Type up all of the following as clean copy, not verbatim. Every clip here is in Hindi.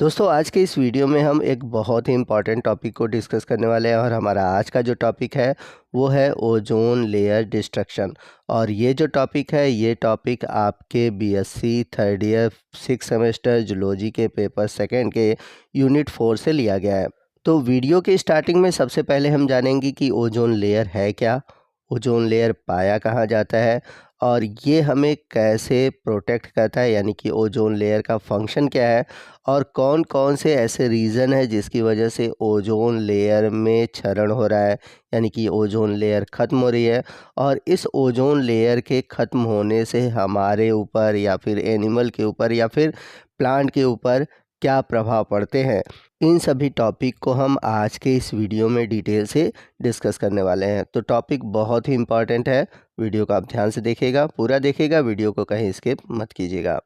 दोस्तों आज के इस वीडियो में हम एक बहुत ही इम्पॉर्टेंट टॉपिक को डिस्कस करने वाले हैं और हमारा आज का जो टॉपिक है वो है ओजोन लेयर डिस्ट्रक्शन। और ये जो टॉपिक है ये टॉपिक आपके BSc third year six semester zoology के पेपर सेकंड के यूनिट 4 से लिया गया है। तो वीडियो के स्टार्टिंग में सबसे पहले हम जानेंगे कि ओजोन लेयर है क्या, ओजोन लेयर पाया कहाँ जाता है और ये हमें कैसे प्रोटेक्ट करता है, यानी कि ओजोन लेयर का फंक्शन क्या है और कौन कौन से ऐसे रीज़न है जिसकी वजह से ओजोन लेयर में क्षरण हो रहा है, यानी कि ओजोन लेयर ख़त्म हो रही है। और इस ओजोन लेयर के ख़त्म होने से हमारे ऊपर या फिर एनिमल के ऊपर या फिर प्लांट के ऊपर क्या प्रभाव पड़ते हैं, इन सभी टॉपिक को हम आज के इस वीडियो में डिटेल से डिस्कस करने वाले हैं। तो टॉपिक बहुत ही इम्पॉर्टेंट है, वीडियो को आप ध्यान से देखिएगा, पूरा देखिएगा, वीडियो को कहीं स्किप मत कीजिएगा।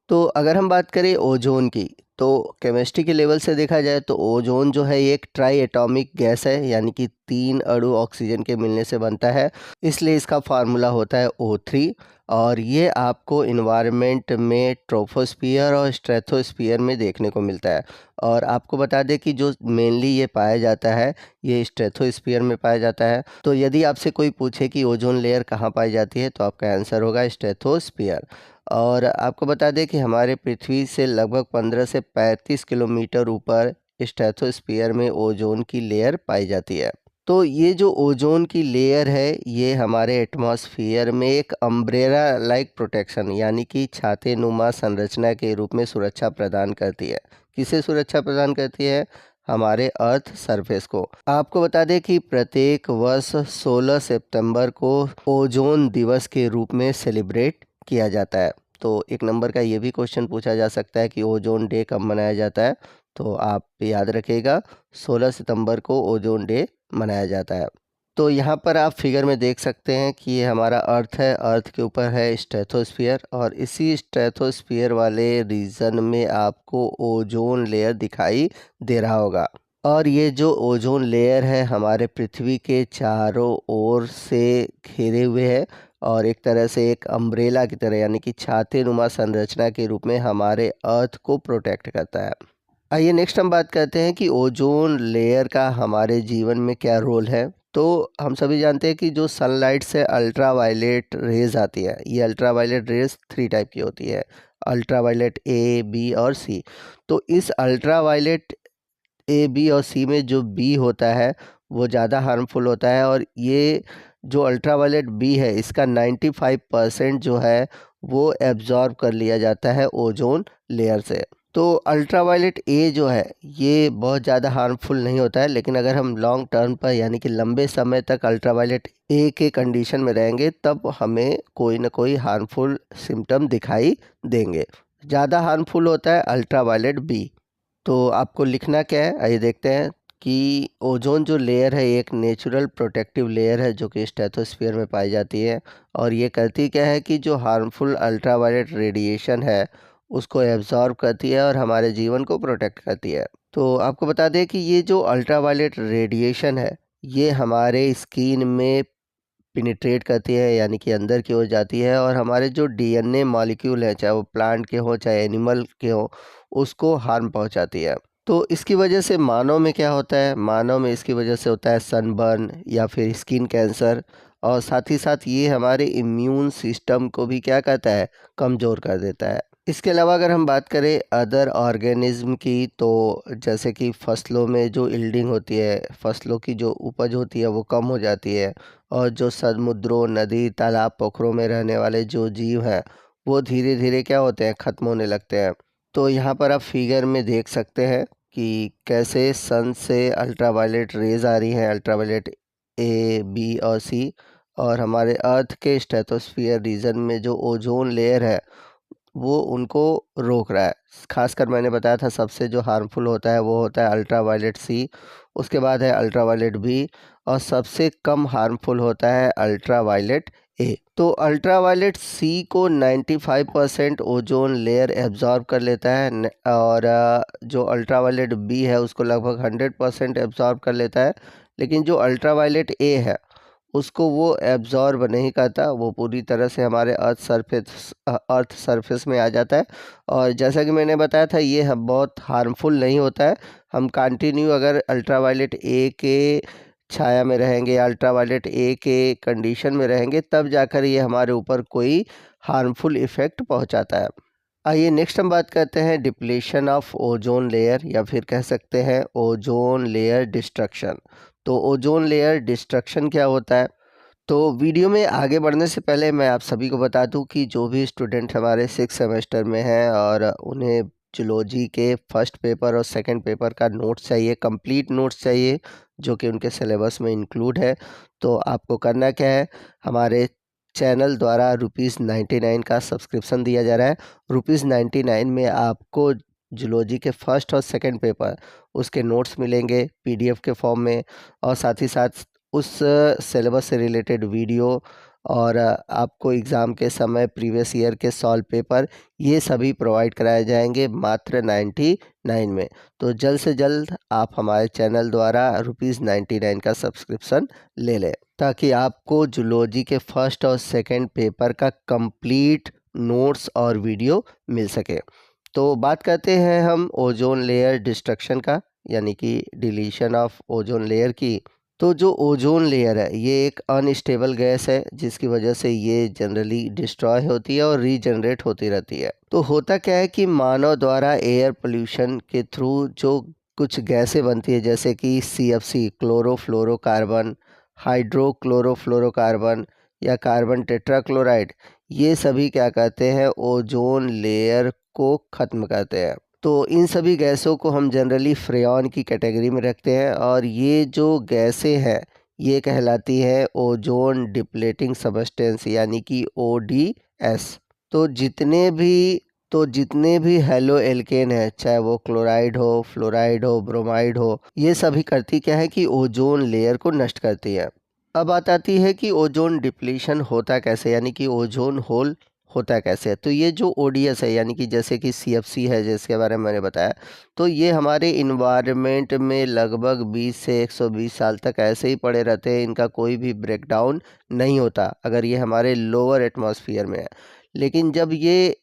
तो अगर हम बात करें ओजोन की, तो केमिस्ट्री के लेवल से देखा जाए तो ओजोन जो है एक ट्राई एटॉमिक गैस है, यानी कि 3 अणु ऑक्सीजन के मिलने से बनता है, इसलिए इसका फार्मूला होता है O3। और ये आपको इन्वायरमेंट में ट्रोपोस्फियर और स्ट्रेटोस्फियर में देखने को मिलता है। और आपको बता दें कि जो मेनली ये पाया जाता है ये स्ट्रेटोस्फियर में पाया जाता है। तो यदि आपसे कोई पूछे कि ओजोन लेयर कहाँ पाई जाती है तो आपका आंसर होगा स्ट्रेटोस्फियर। और आपको बता दें कि हमारे पृथ्वी से लगभग 15 से 35 किलोमीटर ऊपर स्ट्रेटोस्फियर में ओजोन की लेयर पाई जाती है। तो ये जो ओजोन की लेयर है ये हमारे एटमॉस्फेयर में एक अम्ब्रेला लाइक प्रोटेक्शन, यानी कि छाते नुमा संरचना के रूप में सुरक्षा प्रदान करती है। किसे सुरक्षा प्रदान करती है? हमारे अर्थ सरफेस को। आपको बता दें कि प्रत्येक वर्ष 16 सितंबर को ओजोन दिवस के रूप में सेलिब्रेट किया जाता है। तो एक नंबर का ये भी क्वेश्चन पूछा जा सकता है कि ओजोन डे कब मनाया जाता है, तो आप याद रखिएगा 16 सितंबर को ओजोन डे मनाया जाता है। तो यहाँ पर आप फिगर में देख सकते हैं कि ये हमारा अर्थ है, अर्थ के ऊपर है स्ट्रेटोस्फियर और इसी स्ट्रेटोस्फियर वाले रीजन में आपको ओजोन लेयर दिखाई दे रहा होगा। और ये जो ओजोन लेयर है हमारे पृथ्वी के चारों ओर से घेरे हुए है और एक तरह से एक अम्ब्रेला की तरह, यानी कि छाते नुमा संरचना के रूप में हमारे अर्थ को प्रोटेक्ट करता है। आइए नेक्स्ट हम बात करते हैं कि ओजोन लेयर का हमारे जीवन में क्या रोल है। तो हम सभी जानते हैं कि जो सनलाइट से अल्ट्रा वायलेट रेज आती है, ये अल्ट्रा वायलेट रेज 3 टाइप की होती है, अल्ट्रा वायलेट ए, बी और सी। तो इस अल्ट्रा वायलेट ए, बी और सी में जो बी होता है वो ज़्यादा हार्मफुल होता है और ये जो अल्ट्रा वायलेट बी है इसका 95% जो है वो एब्जॉर्ब कर लिया जाता है ओजोन लेयर से। तो अल्ट्रा वायलेट ए जो है ये बहुत ज़्यादा हार्मफुल नहीं होता है, लेकिन अगर हम लॉन्ग टर्म पर यानी कि लंबे समय तक अल्ट्रा वायलेट ए के कंडीशन में रहेंगे तब हमें कोई ना कोई हार्मफुल सिम्टम दिखाई देंगे। ज़्यादा हार्मफुल होता है अल्ट्रा वायलेट बी। तो आपको लिखना क्या है, आइए देखते हैं कि ओजोन जो लेयर है एक नेचुरल प्रोटेक्टिव लेयर है जो कि स्ट्रेटोस्फियर में पाई जाती है और ये करती क्या है कि जो हार्मफुल अल्ट्रावायलेट रेडिएशन है उसको एब्जॉर्ब करती है और हमारे जीवन को प्रोटेक्ट करती है। तो आपको बता दें कि ये जो अल्ट्रावायलेट रेडिएशन है ये हमारे स्किन में पिनिट्रेट करती है, यानी कि अंदर की ओर जाती है और हमारे जो डीएनए मॉलिक्यूल हैं, चाहे वो प्लांट के हों चाहे एनिमल के हों, उसको हार्म पहुंचाती है। तो इसकी वजह से मानव में क्या होता है, मानव में इसकी वजह से होता है सनबर्न या फिर स्किन कैंसर और साथ ही साथ ये हमारे इम्यून सिस्टम को भी क्या करता है, कमज़ोर कर देता है। इसके अलावा अगर हम बात करें अदर ऑर्गेनिज्म की, तो जैसे कि फसलों में जो यील्डिंग होती है, फसलों की जो उपज होती है वो कम हो जाती है और जो समुद्रों, नदी, तालाब, पोखरों में रहने वाले जो जीव हैं वो धीरे धीरे क्या होते हैं, ख़त्म होने लगते हैं। तो यहाँ पर आप फिगर में देख सकते हैं कि कैसे सन से अल्ट्रावायलेट रेज आ रही हैं, अल्ट्रावायलेट ए, बी और सी, और हमारे अर्थ के स्ट्रेटोस्फियर रीजन में जो ओजोन लेयर है वो उनको रोक रहा है। खासकर मैंने बताया था सबसे जो हार्मफुल होता है वो होता है अल्ट्रावायलेट सी, उसके बाद है अल्ट्रावायलेट बी और सबसे कम हार्मफुल होता है अल्ट्रावायलेट ए। तो अल्ट्रावायलेट सी को 95% ओजोन लेयर एब्जॉर्ब कर लेता है और जो अल्ट्रावायलेट बी है उसको लगभग 100% एब्जॉर्ब कर लेता है। लेकिन जो अल्ट्रावायलेट ए है उसको वो एब्जॉर्ब नहीं करता, वो पूरी तरह से हमारे अर्थ सरफेस में आ जाता है। और जैसा कि मैंने बताया था, ये बहुत हार्मफुल नहीं होता है। हम कंटिन्यू अगर अल्ट्रावायलेट ए के छाया में रहेंगे, अल्ट्रावायलेट ए के कंडीशन में रहेंगे, तब जाकर ये हमारे ऊपर कोई हार्मफुल इफ़ेक्ट पहुंचाता है। आइए नेक्स्ट हम बात करते हैं डिप्लीशन ऑफ ओजोन लेयर, या फिर कह सकते हैं ओजोन लेयर डिस्ट्रक्शन। तो ओजोन लेयर डिस्ट्रक्शन क्या होता है? तो वीडियो में आगे बढ़ने से पहले मैं आप सभी को बता दूं कि जो भी स्टूडेंट हमारे 6 सेमेस्टर में हैं और उन्हें जूलॉजी के फर्स्ट पेपर और सेकंड पेपर का नोट्स चाहिए, कंप्लीट नोट्स चाहिए, जो कि उनके सिलेबस में इंक्लूड है, तो आपको करना क्या है, हमारे चैनल द्वारा ₹99 का सब्सक्रिप्शन दिया जा रहा है। ₹99 में आपको जूलॉजी के फर्स्ट और सेकंड पेपर उसके नोट्स मिलेंगे पीडीएफ के फॉर्म में, और साथ ही साथ उस सिलेबस से रिलेटेड वीडियो, और आपको एग्ज़ाम के समय प्रीवियस ईयर के सॉल्व पेपर, ये सभी प्रोवाइड कराए जाएंगे मात्र 99 में। तो जल्द से जल्द आप हमारे चैनल द्वारा ₹99 का सब्सक्रिप्शन ले लें, ताकि आपको जूलॉजी के फर्स्ट और सेकंड पेपर का कंप्लीट नोट्स और वीडियो मिल सके। तो बात करते हैं हम ओजोन लेयर डिस्ट्रक्शन का, यानी कि डिलीशन ऑफ ओजोन लेयर की। तो जो ओजोन लेयर है, ये एक अनस्टेबल गैस है, जिसकी वजह से ये जनरली डिस्ट्रॉय होती है और रीजनरेट होती रहती है। तो होता क्या है कि मानव द्वारा एयर पोल्यूशन के थ्रू जो कुछ गैसें बनती है, जैसे कि CFC क्लोरोफ्लोरोकार्बन, हाइड्रोक्लोरोफ्लोरोकार्बन या कार्बन टेट्राक्लोराइड, ये सभी क्या करते हैं, ओजोन लेयर को ख़त्म करते हैं। तो इन सभी गैसों को हम जनरली फ्रेऑन की कैटेगरी में रखते हैं, और ये जो गैसें हैं ये कहलाती है ओजोन डिप्लेटिंग सब्सटेंस, यानी कि ODS। तो जितने भी हेलो एल्केन है, चाहे वो क्लोराइड हो, फ्लोराइड हो, ब्रोमाइड हो, ये सभी करती क्या है कि ओजोन लेयर को नष्ट करती है। अब बात आती है कि ओजोन डिप्लीशन होता कैसे, यानी कि ओजोन होल होता कैसे है। तो ये जो ODS है, यानी कि जैसे कि CFC है, जिसके बारे में मैंने बताया, तो ये हमारे इन्वायरमेंट में लगभग 20 से 120 साल तक ऐसे ही पड़े रहते हैं, इनका कोई भी ब्रेकडाउन नहीं होता अगर ये हमारे लोअर एटमॉस्फेयर में है। लेकिन जब ये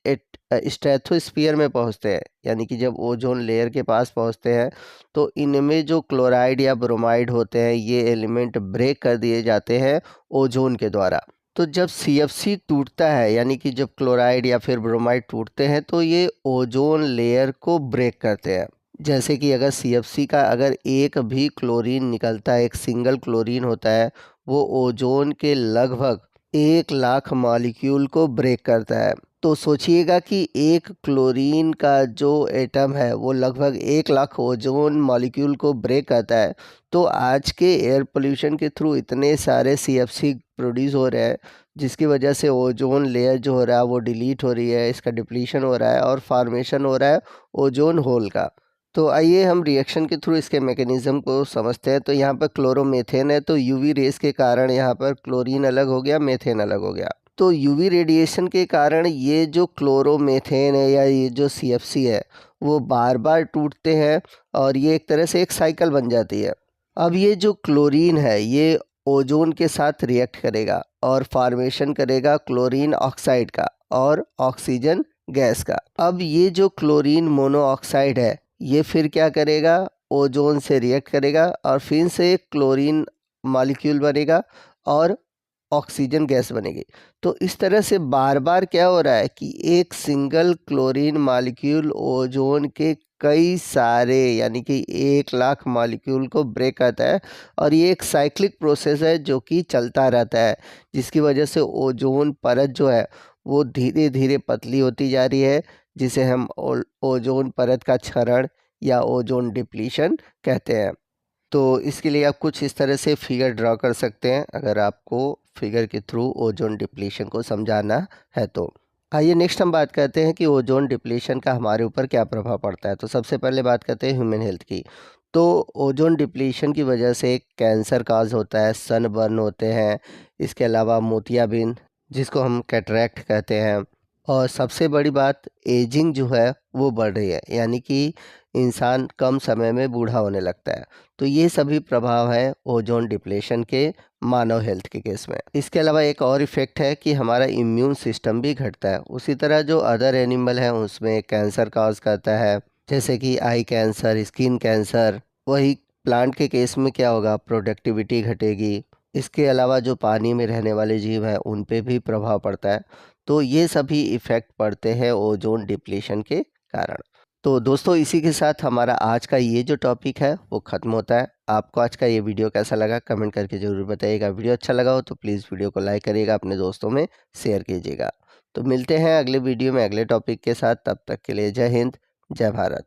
स्ट्रेटोस्फीयर में पहुंचते हैं, यानी कि जब ओजोन लेयर के पास पहुंचते हैं, तो इनमें जो क्लोराइड या ब्रोमाइड होते हैं, ये एलिमेंट ब्रेक कर दिए जाते हैं ओजोन के द्वारा। तो जब CFC टूटता है, यानी कि जब क्लोराइड या फिर ब्रोमाइड टूटते हैं, तो ये ओजोन लेयर को ब्रेक करते हैं। जैसे कि अगर CFC का अगर एक भी क्लोरीन निकलता है, एक सिंगल क्लोरीन होता है, वो ओजोन के लगभग 1 लाख मॉलिक्यूल को ब्रेक करता है। तो सोचिएगा कि एक क्लोरीन का जो एटम है वो लगभग 1 लाख ओजोन मॉलिक्यूल को ब्रेक करता है। तो आज के एयर पोल्यूशन के थ्रू इतने सारे CFC प्रोड्यूस हो रहे हैं, जिसकी वजह से ओजोन लेयर जो हो रहा है वो डिलीट हो रही है, इसका डिप्लीशन हो रहा है और फॉर्मेशन हो रहा है ओजोन होल का। तो आइए हम रिएक्शन के थ्रू इसके मैकेनिज्म को समझते हैं। तो यहाँ पर क्लोरोमेथेन है, तो यूवी रेस के कारण यहाँ पर क्लोरीन अलग हो गया, मेथेन अलग हो गया। तो यूवी रेडिएशन के कारण ये जो क्लोरोमेथेन है या ये जो CFC है, वो बार बार टूटते हैं, और ये एक तरह से एक साइकिल बन जाती है। अब ये जो क्लोरीन है, ये ओजोन के साथ रिएक्ट करेगा और फॉर्मेशन करेगा क्लोरीन ऑक्साइड का और ऑक्सीजन गैस का। अब ये जो क्लोरीन मोनोऑक्साइड है, ये फिर क्या करेगा, ओजोन से रिएक्ट करेगा और फिर से क्लोरीन मॉलिक्यूल बनेगा और ऑक्सीजन गैस बनेगी। तो इस तरह से बार बार क्या हो रहा है कि एक सिंगल क्लोरीन मॉलिक्यूल ओजोन के कई सारे, यानी कि 1 लाख मॉलिक्यूल को ब्रेक करता है, और ये एक साइक्लिक प्रोसेस है जो कि चलता रहता है, जिसकी वजह से ओजोन परत जो है वो धीरे धीरे पतली होती जा रही है, जिसे हम ओजोन परत का क्षरण या ओजोन डिप्लीशन कहते हैं। तो इसके लिए आप कुछ इस तरह से फिगर ड्रा कर सकते हैं, अगर आपको फिगर के थ्रू ओजोन डिप्लीशन को समझाना है तो। आइए नेक्स्ट हम बात करते हैं कि ओजोन डिप्लीशन का हमारे ऊपर क्या प्रभाव पड़ता है। तो सबसे पहले बात करते हैं ह्यूमन हेल्थ की। तो ओजोन डिप्लीशन की वजह से कैंसर काज होता है, सन बर्न होते हैं, इसके अलावा मोतियाबिंद, जिसको हम कैटरैक्ट कहते हैं, और सबसे बड़ी बात एजिंग जो है वो बढ़ रही है, यानी कि इंसान कम समय में बूढ़ा होने लगता है। तो ये सभी प्रभाव है ओजोन डिप्लेशन के मानव हेल्थ के केस में। इसके अलावा एक और इफ़ेक्ट है कि हमारा इम्यून सिस्टम भी घटता है। उसी तरह जो अदर एनिमल हैं उसमें कैंसर काज करता है, जैसे कि आई कैंसर, स्किन कैंसर। वही प्लांट के केस में क्या होगा, प्रोडक्टिविटी घटेगी। इसके अलावा जो पानी में रहने वाले जीव हैं उन पे भी प्रभाव पड़ता है। तो ये सभी इफ़ेक्ट पड़ते हैं ओजोन डिप्लेशन के कारण। तो दोस्तों इसी के साथ हमारा आज का ये जो टॉपिक है वो ख़त्म होता है। आपको आज का ये वीडियो कैसा लगा कमेंट करके ज़रूर बताइएगा। वीडियो अच्छा लगा हो तो प्लीज़ वीडियो को लाइक करिएगा, अपने दोस्तों में शेयर कीजिएगा। तो मिलते हैं अगले वीडियो में अगले टॉपिक के साथ। तब तक के लिए जय हिंद, जय भारत।